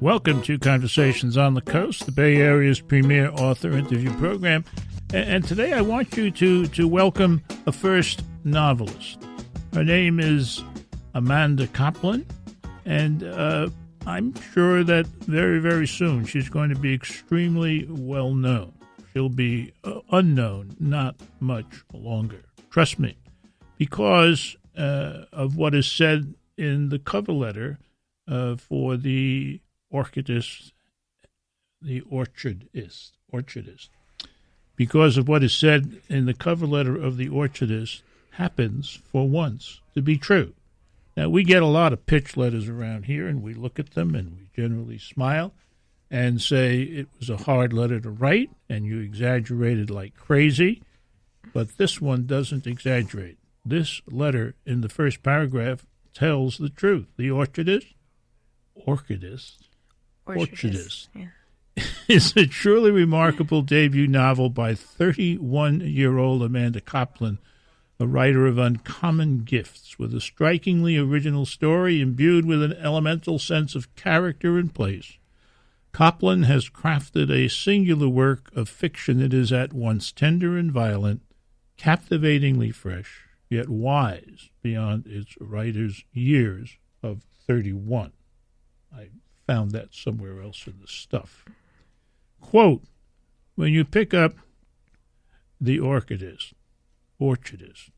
Welcome to Conversations on the Coast, the Bay Area's premier author interview program. And today I want you to welcome a first novelist. Her name is Amanda Coplin, and I'm sure that very, very soon she's going to be extremely well known. She'll be unknown not much longer. Trust me, because of what is said in the cover letter for the Orchardist, Orchardist. Because of what is said in the cover letter of the Orchardist happens for once to be true. Now, we get a lot of pitch letters around here, and we look at them, and we generally smile and say it was a hard letter to write, and you exaggerated like crazy. But this one doesn't exaggerate. This letter in the first paragraph tells the truth. The Orchardist yeah, is a truly remarkable debut novel by 31-year-old Amanda Coplin, a writer of uncommon gifts, with a strikingly original story imbued with an elemental sense of character and place. Coplin has crafted a singular work of fiction that is at once tender and violent, captivatingly fresh, yet wise beyond its writer's years of 31. I found that somewhere else in the stuff. Quote, when you pick up The Orchardist,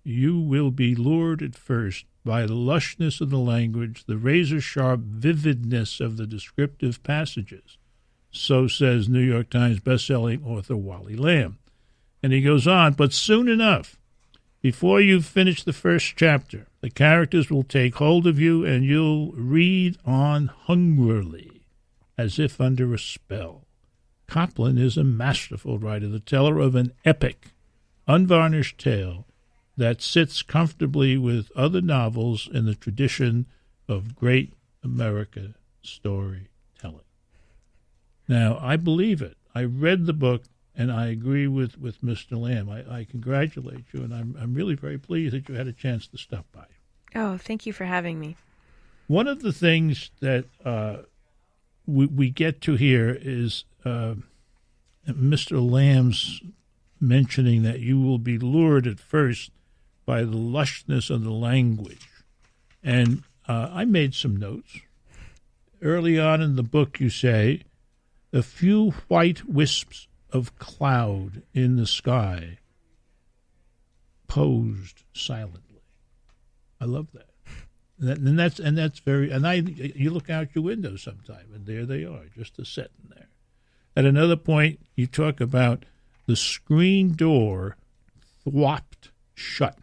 you will be lured at first by the lushness of the language, the razor-sharp vividness of the descriptive passages. So says New York Times bestselling author Wally Lamb. And he goes on, but soon enough, before you've finished the first chapter, the characters will take hold of you and you'll read on hungrily, as if under a spell. Coplin is a masterful writer, the teller of an epic, unvarnished tale that sits comfortably with other novels in the tradition of great America storytelling. Now, I believe it. I read the book, and I agree with Mr. Lamb. I congratulate you, and I'm really very pleased that you had a chance to stop by. Oh, thank you for having me. One of the things that we get to hear is Mr. Lamb's mentioning that you will be lured at first by the lushness of the language. And I made some notes. Early on in the book, you say, a few white wisps of cloud in the sky posed silently. I love that. And that's very. And you look out your window sometime, and there they are, just a sitting there. At another point, you talk about the screen door thwopped shut,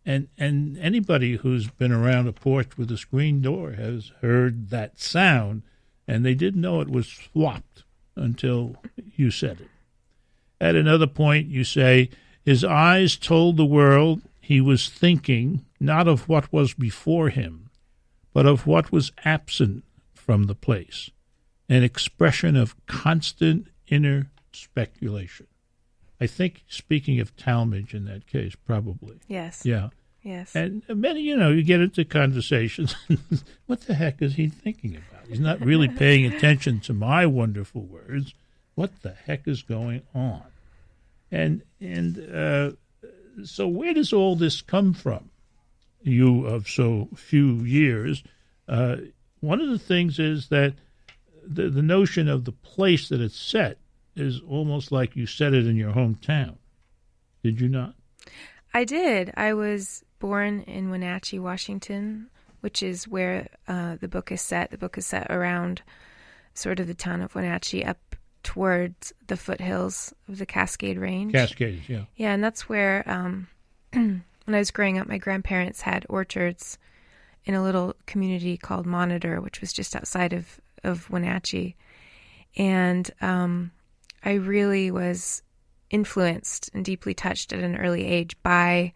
and anybody who's been around a porch with a screen door has heard that sound, and they didn't know it was thwopped until you said it. At another point, you say, his eyes told the world he was thinking not of what was before him, but of what was absent from the place, an expression of constant inner speculation. I think, speaking of Talmage in that case, probably. Yes. Yeah. Yes. And many, you get into conversations. What the heck is he thinking about? He's not really paying attention to my wonderful words. What the heck is going on? And so where does all this come from? You of so few years. One of the things is that the notion of the place that it's set is almost like you set it in your hometown. Did you not? I did. I was born in Wenatchee, Washington, which is where the book is set. The book is set around sort of the town of Wenatchee up towards the foothills of the Cascade Range. Cascades, yeah. Yeah, and that's where, when I was growing up, my grandparents had orchards in a little community called Monitor, which was just outside of Wenatchee. And I really was influenced and deeply touched at an early age by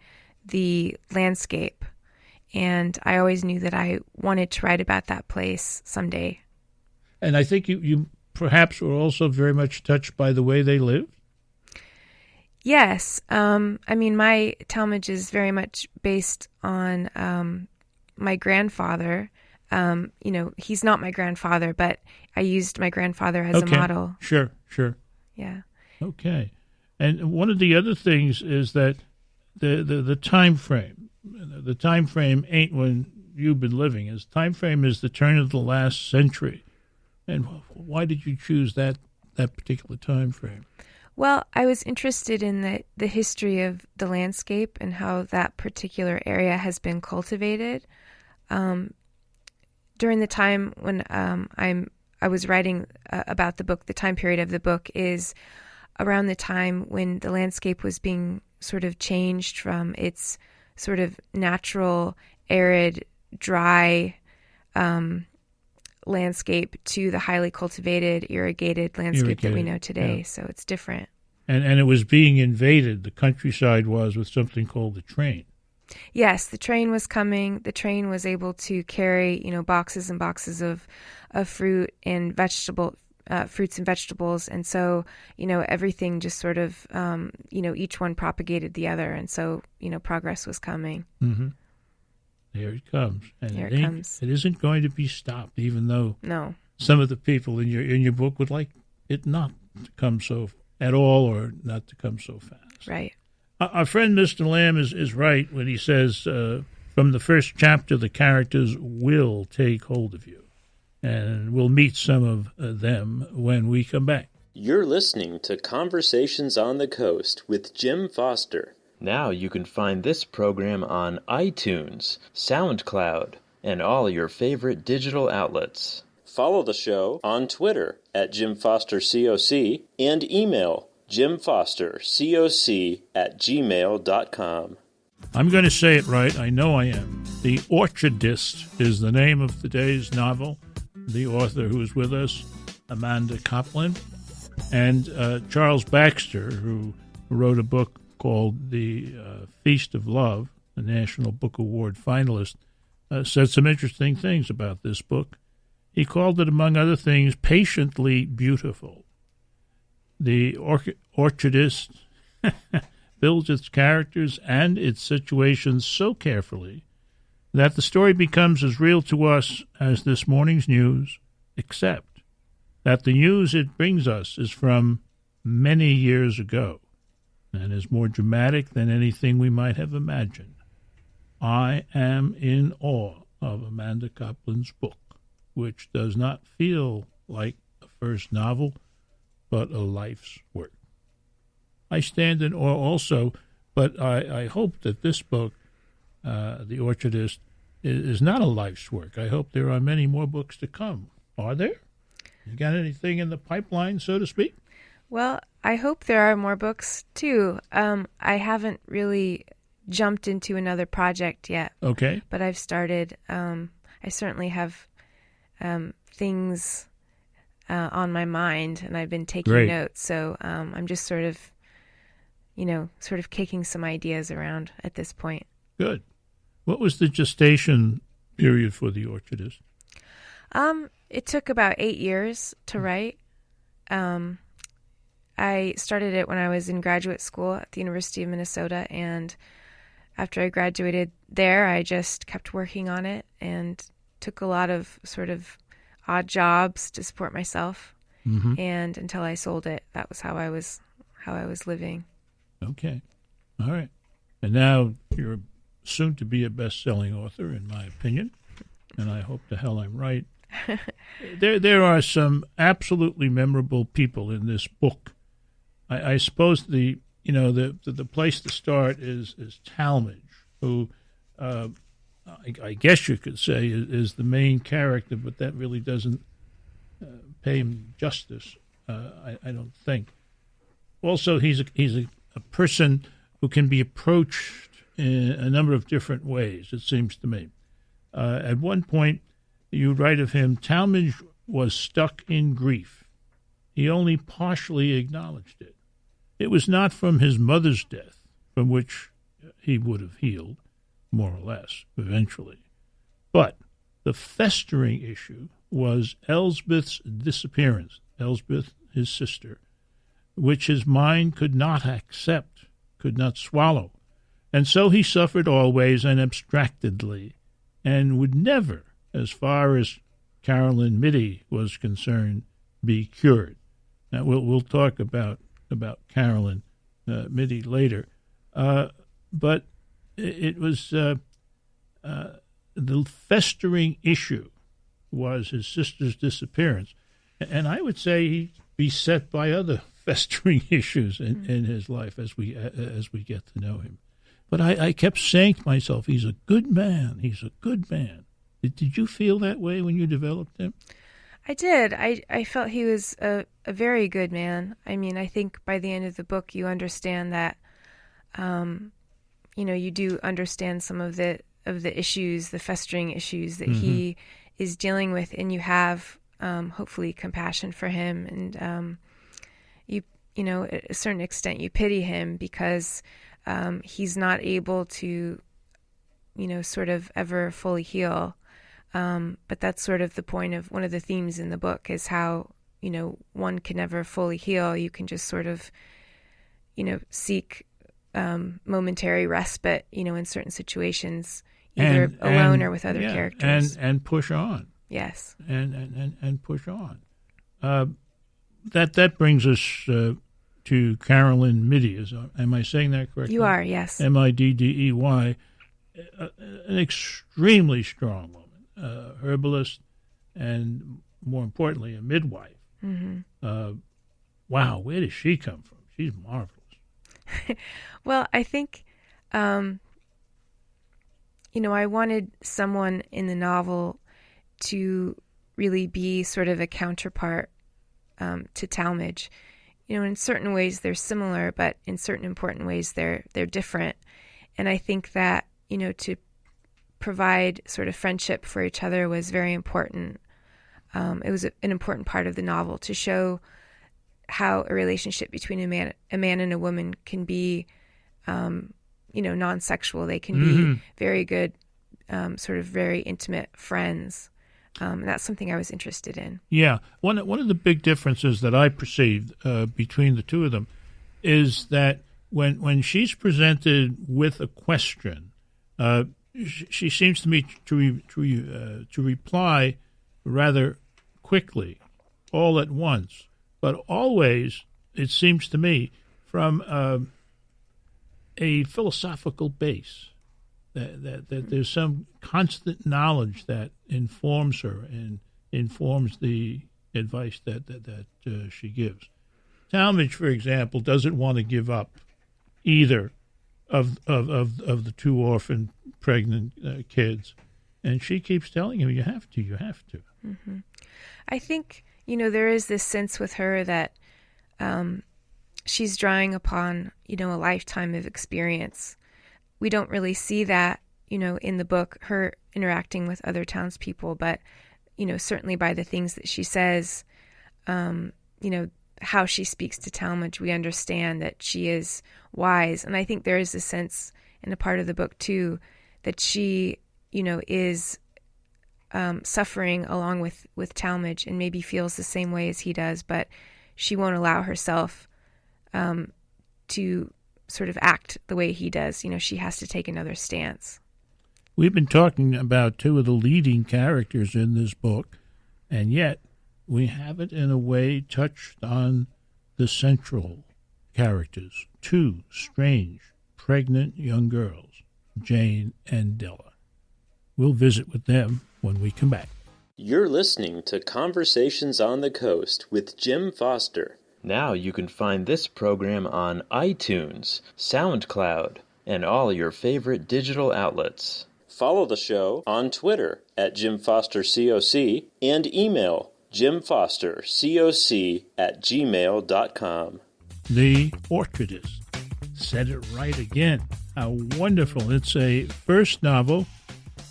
the landscape. And I always knew that I wanted to write about that place someday. And I think you perhaps were also very much touched by the way they lived? Yes. I mean, my Talmage is very much based on my grandfather, he's not my grandfather, but I used my grandfather as a model. Sure. Yeah. Okay. And one of the other things is that the time frame. The time frame ain't when you've been living. His time frame is the turn of the last century. And why did you choose that particular time frame? Well, I was interested in the history of the landscape and how that particular area has been cultivated. During the time when I was writing about the book, the time period of the book is around the time when the landscape was being sort of changed from its sort of natural, arid, dry landscape to the highly cultivated, irrigated landscape that we know today. Yeah. So it's different. And it was being invaded, the countryside was, with something called the train. Yes, the train was coming. The train was able to carry, boxes and boxes of fruit and fruits and vegetables. And so, everything just sort of, each one propagated the other. And so, progress was coming. Mm-hmm. There it comes. And Here it comes. It isn't going to be stopped, even though no. Some of the people in your book would like it not to come so at all, or not to come so fast. Right. Our friend Mr. Lamb is right when he says from the first chapter the characters will take hold of you. And we'll meet some of them when we come back. You're listening to Conversations on the Coast with Jim Foster. Now you can find this program on iTunes, SoundCloud, and all your favorite digital outlets. Follow the show on Twitter at Jim Foster COC and email jimfostercoc@gmail.com. I'm going to say it right. I know I am. The Orchardist is the name of today's novel. The author who is with us, Amanda Coplin, and Charles Baxter, who wrote a book called The Feast of Love, the National Book Award finalist, said some interesting things about this book. He called it, among other things, patiently beautiful. The Orchardist builds its characters and its situations so carefully that the story becomes as real to us as this morning's news, except that the news it brings us is from many years ago and is more dramatic than anything we might have imagined. I am in awe of Amanda Coplin's book, which does not feel like a first novel, but a life's work. I stand in awe also, but I hope that this book, The Orchardist, is not a life's work. I hope there are many more books to come. Are there? You got anything in the pipeline, so to speak? Well, I hope there are more books, too. I haven't really jumped into another project yet. Okay. But I've started. I certainly have things on my mind, and I've been taking notes. So I'm just sort of kicking some ideas around at this point. Good. What was the gestation period for The Orchardist? It took about 8 years to write. I started it when I was in graduate school at the University of Minnesota, and after I graduated there, I just kept working on it and took a lot of sort of odd jobs to support myself. Mm-hmm. And until I sold it, that was how I was living. Okay. All right. And now you're soon to be a best-selling author, in my opinion, and I hope the hell I'm right. There are some absolutely memorable people in this book. I suppose the place to start is Talmadge, who I guess you could say is the main character, but that really doesn't pay him justice. I don't think. Also, he's a person who can be approached in a number of different ways, it seems to me. At one point, you write of him, Talmadge was stuck in grief. He only partially acknowledged it. It was not from his mother's death, from which he would have healed, more or less, eventually. But the festering issue was Elsbeth's disappearance, Elsbeth, his sister, which his mind could not accept, could not swallow. And so he suffered always and abstractedly, and would never as far as Carolyn Mitty was concerned, be cured. Now, we'll talk about Carolyn Mitty later. But it was the festering issue was his sister's disappearance. And I would say he's beset by other festering issues in his life as we get to know him. But I kept saying to myself, he's a good man. He's a good man. Did you feel that way when you developed him? I did. I felt he was a very good man. I mean, I think by the end of the book, you understand that, you do understand some of the issues, the festering issues that he is dealing with, and you have hopefully compassion for him, and at a certain extent, you pity him because he's not able to, sort of ever fully heal. But that's sort of the point of one of the themes in the book is how, one can never fully heal. You can just sort of, seek momentary respite, in certain situations, either alone or with other characters. And push on. Yes. And push on. That brings us to Carolyn Mitty. Am I saying that correctly? You are, yes. Middey, an extremely strong woman. Herbalist, and more importantly, a midwife. Wow, where does she come from? She's marvelous. Well, I think, I wanted someone in the novel to really be sort of a counterpart to Talmadge. In certain ways they're similar, but in certain important ways they're different. And I think that, to provide sort of friendship for each other was very important. It was an important part of the novel to show how a relationship between a man and a woman can be, non-sexual. They can be very good, sort of very intimate friends. And that's something I was interested in. Yeah. One of the big differences that I perceived between the two of them is that when she's presented with a question, she seems to me to reply rather quickly, all at once, but always, it seems to me, from a philosophical base, that there's some constant knowledge that informs her and informs the advice that she gives. Talmadge, for example, doesn't want to give up either of the two orphan pregnant kids, and she keeps telling him, you have to. Mm-hmm. I think, there is this sense with her that she's drawing upon, a lifetime of experience. We don't really see that, in the book, her interacting with other townspeople, but, certainly by the things that she says, how she speaks to Talmadge, we understand that she is wise. And I think there is a sense in a part of the book, too, that she, is suffering along with Talmadge and maybe feels the same way as he does, but she won't allow herself to sort of act the way he does. She has to take another stance. We've been talking about two of the leading characters in this book, and yet we haven't in a way touched on the central characters, two strange, pregnant young girls, Jane and Della. We'll visit with them when we come back. You're listening to Conversations on the Coast with Jim Foster. Now you can find this program on iTunes, SoundCloud, and all your favorite digital outlets. Follow the show on Twitter at JimFosterCoc and email JimFosterCoc@gmail.com. The Orchardist. Said it right again. How wonderful. It's a first novel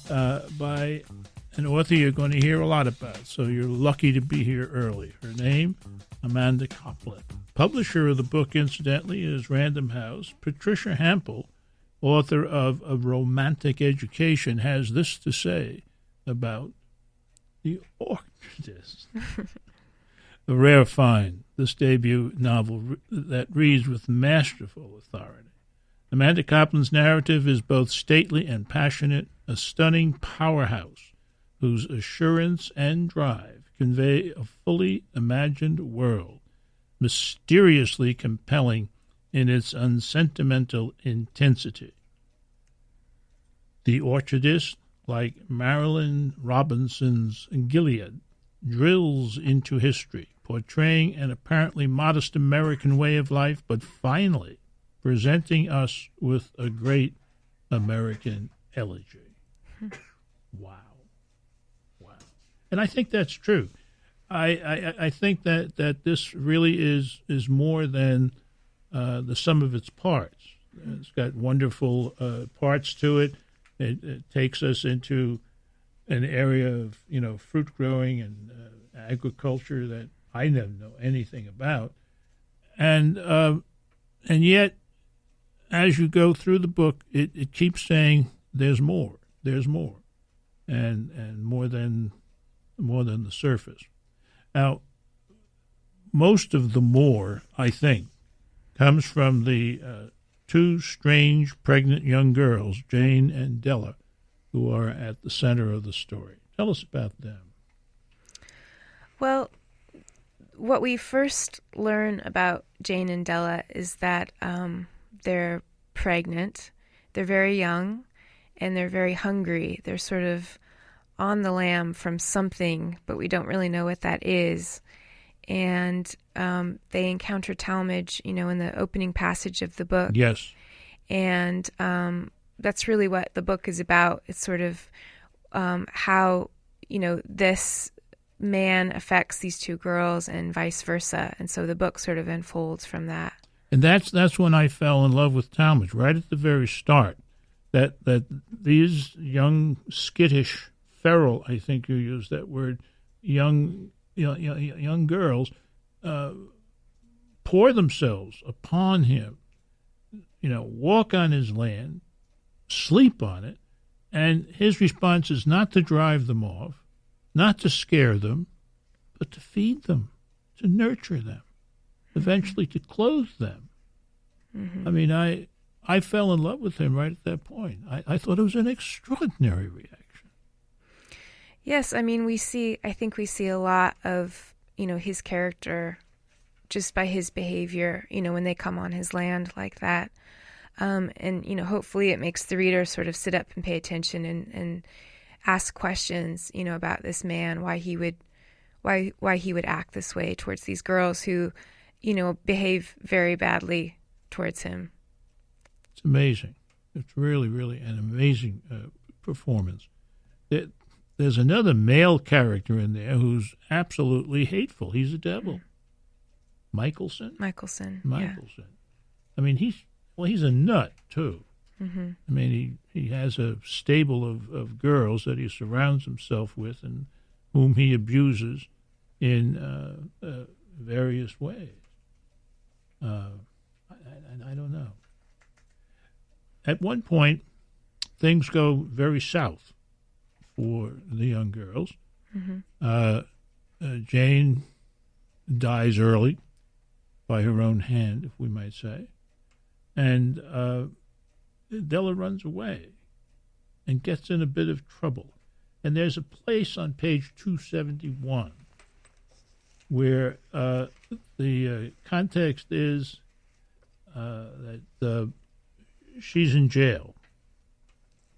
by an author you're going to hear a lot about, so you're lucky to be here early. Her name, Amanda Coplin. Publisher of the book, incidentally, is Random House. Patricia Hampel, author of A Romantic Education, has this to say about The Orchardist. A rare find, this debut novel that reads with masterful authority. Amanda Coplin's narrative is both stately and passionate, a stunning powerhouse whose assurance and drive convey a fully imagined world, mysteriously compelling in its unsentimental intensity. The Orchardist, like Marilyn Robinson's Gilead, drills into history, portraying an apparently modest American way of life, but finally presenting us with a great American elegy. Wow. And I think that's true. I think that this really is more than the sum of its parts. It's got wonderful parts to it. It takes us into an area of fruit growing and agriculture that I never know anything about, and yet, as you go through the book, it keeps saying there's more, and more than the surface. Now, most of the more, I think, comes from the two strange pregnant young girls, Jane and Della, who are at the center of the story. Tell us about them. Well, what we first learn about Jane and Della is that they're pregnant, they're very young, and they're very hungry. They're sort of on the lam from something, but we don't really know what that is. And they encounter Talmage, in the opening passage of the book. Yes. And that's really what the book is about. It's sort of how, this man affects these two girls and vice versa. And so the book sort of unfolds from that. And that's when I fell in love with Talmage, right at the very start. That these young, skittish, feral, I think you used that word, young girls pour themselves upon him, walk on his land, sleep on it, and his response is not to drive them off, not to scare them, but to feed them, to nurture them, eventually to clothe them. Mm-hmm. I mean, I fell in love with him right at that point. I thought it was an extraordinary reaction. Yes, I mean, I think we see a lot of, his character just by his behavior, when they come on his land like that. And, hopefully it makes the reader sort of sit up and pay attention and ask questions, about this man, why he would act this way towards these girls who, behave very badly towards him. It's amazing. It's really, really an amazing performance. There's another male character in there who's absolutely hateful. He's a devil. Michelson. Yeah. I mean, he's a nut, too. Mm-hmm. I mean, he has a stable of girls that he surrounds himself with and whom he abuses in various ways. I don't know. At one point, things go very south for the young girls. Mm-hmm. Jane dies early by her own hand, if we might say. And Della runs away and gets in a bit of trouble. And there's a place on page 271 where the context is that she's in jail.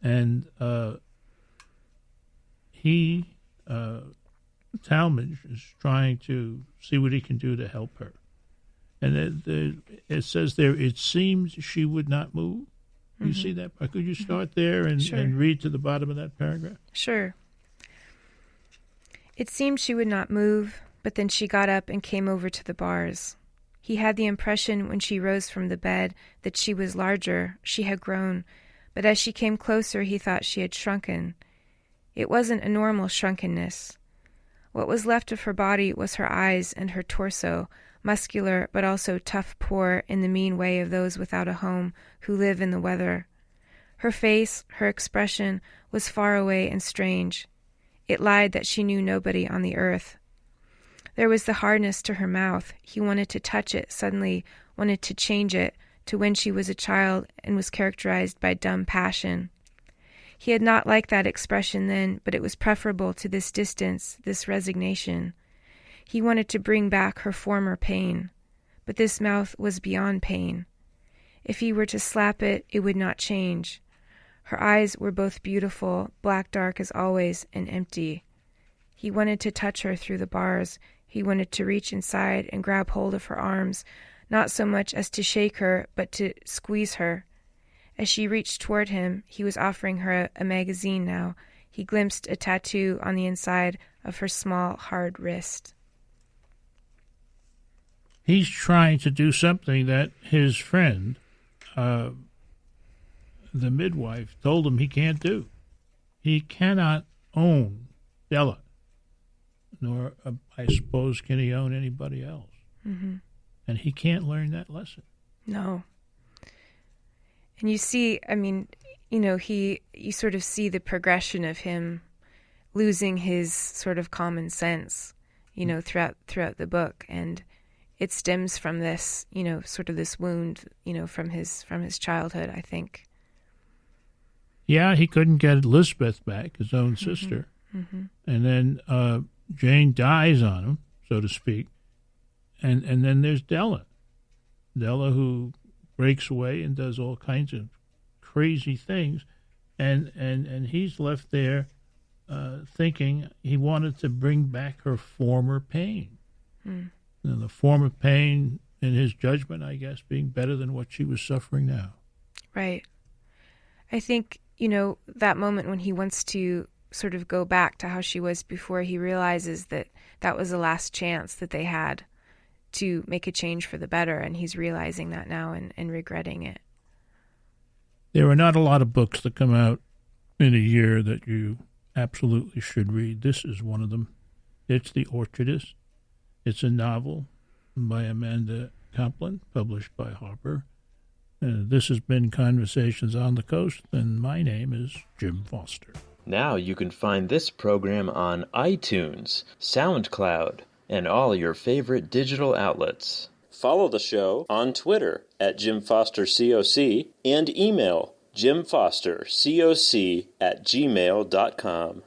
And Talmage, is trying to see what he can do to help her. And it says there, it seems she would not move. You see that? Could you start there and read to the bottom of that paragraph? Sure. It seemed she would not move, but then she got up and came over to the bars. He had the impression when she rose from the bed that she was larger, she had grown, but as she came closer he thought she had shrunken. It wasn't a normal shrunkenness. What was left of her body was her eyes and her torso, muscular but also tough poor in the mean way of those without a home who live in the weather. Her face, her expression, was far away and strange. It lied that she knew nobody on the earth. There was the hardness to her mouth. He wanted to touch it, suddenly wanted to change it to when she was a child and was characterized by dumb passion. He had not liked that expression then, but it was preferable to this distance, this resignation. He wanted to bring back her former pain, but this mouth was beyond pain. If he were to slap it, it would not change. Her eyes were both beautiful, black-dark as always, and empty. He wanted to touch her through the bars. He wanted to reach inside and grab hold of her arms, not so much as to shake her, but to squeeze her. As she reached toward him, he was offering her a magazine now. He glimpsed a tattoo on the inside of her small, hard wrist. He's trying to do something that his friend, the midwife, told him he can't do. He cannot own Della, nor, I suppose, can he own anybody else. Mm-hmm. And he can't learn that lesson. No. And you see, I mean, you sort of see the progression of him losing his sort of common sense, throughout the book. And it stems from this, sort of this wound, from his childhood, I think. Yeah, he couldn't get Elizabeth back, his own sister. Mm-hmm. And then Jane dies on him, so to speak. And then there's Della. Della, who breaks away and does all kinds of crazy things. And he's left there thinking he wanted to bring back her former pain. Mm. And the former pain, in his judgment, I guess, being better than what she was suffering now. Right. I think, that moment when he wants to sort of go back to how she was before, he realizes that that was the last chance that they had to make a change for the better, and he's realizing that now and regretting it. There are not a lot of books that come out in a year that you absolutely should read. This is one of them. It's The Orchardist. It's a novel by Amanda Coplin, published by Harper. This has been Conversations on the Coast, and my name is Jim Foster. Now you can find this program on iTunes, SoundCloud, and all your favorite digital outlets. Follow the show on Twitter at JimFosterCoc and email jimfostercoc@gmail.com.